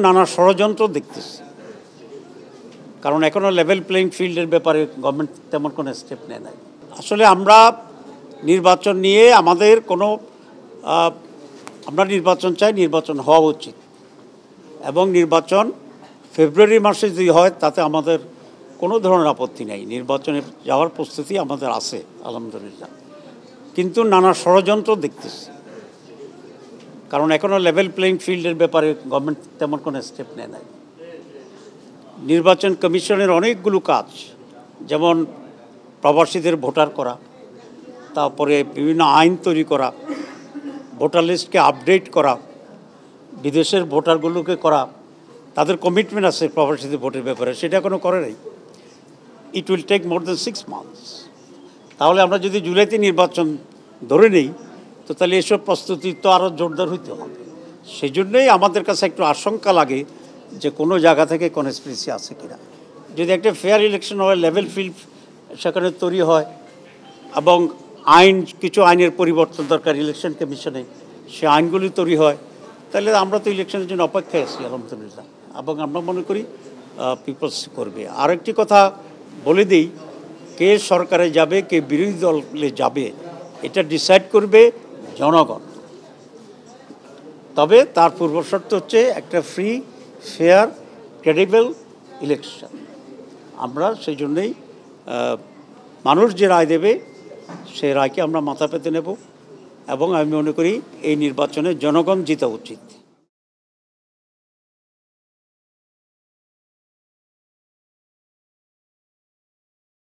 নানা ষড়যন্ত্র দেখতেছি, কারণ এখনো লেভেল প্লেইং ফিল্ডের ব্যাপারে গভর্নমেন্ট তেমন কোনো স্টেপ নেয় নাই। আসলে আমরা নির্বাচন নিয়ে আমাদের কোনো আমরা নির্বাচন চাই, নির্বাচন হওয়া উচিত এবং নির্বাচন ফেব্রুয়ারি মাসে যদি হয় তাতে আমাদের কোনো ধরনের আপত্তি নেই। নির্বাচনে যাওয়ার প্রস্তুতি আমাদের আছে আলহামদুলিল্লাহ, কিন্তু নানা ষড়যন্ত্র দেখতেছি, কারণ এখনো লেভেল প্লেইং ফিল্ডের ব্যাপারে গভর্নমেন্ট তেমন কোনো স্টেপ নেয় নাই। নির্বাচন কমিশনের অনেকগুলো কাজ, যেমন প্রবাসীদের ভোটার করা, তারপরে বিভিন্ন আইন তৈরি করা, ভোটার লিস্টকে আপডেট করা, বিদেশের ভোটারগুলোকে করা, তাদের কমিটমেন্ট আছে প্রবাসীদের ভোটের ব্যাপারে, সেটা এখনো করে নাই। It will take more than 6 months। তাহলে আমরা যদি জুলাইতে নির্বাচন ধরে নেই, তো তাহলে এসব প্রস্তুতি তো আরও জোরদার হইতে হবে। সেই জন্যই আমাদের কাছে একটু আশঙ্কা লাগে যে কোনো জায়গা থেকে কনস্পিরেসি আছে কিনা। যদি একটা ফেয়ার ইলেকশন হয়, লেভেল ফিল্ড সেখানে তৈরি হয় এবং কিছু আইনের পরিবর্তন দরকার ইলেকশন কমিশনে, সে আইনগুলি তৈরি হয়, তাহলে আমরা তো ইলেকশনের জন্য অপেক্ষায় আছি আলহামদুলিল্লাহ, এবং আমরা মনে করি পিপলস করবে। আরেকটি কথা বলে দিই, কে সরকারে যাবে কে বিরোধী দলে যাবে এটা ডিসাইড করবে জনগণ। তবে তার পূর্বশর্ত হচ্ছে একটা ফ্রি, ফেয়ার, ক্রেডিবল ইলেকশন। আমরা সেই জন্যই মানুষ যে রায় দেবে সেই রায়কে আমরা মাথা পেতে নেব এবং আমি মনে করি এই নির্বাচনে জনগণ জিতা উচিত।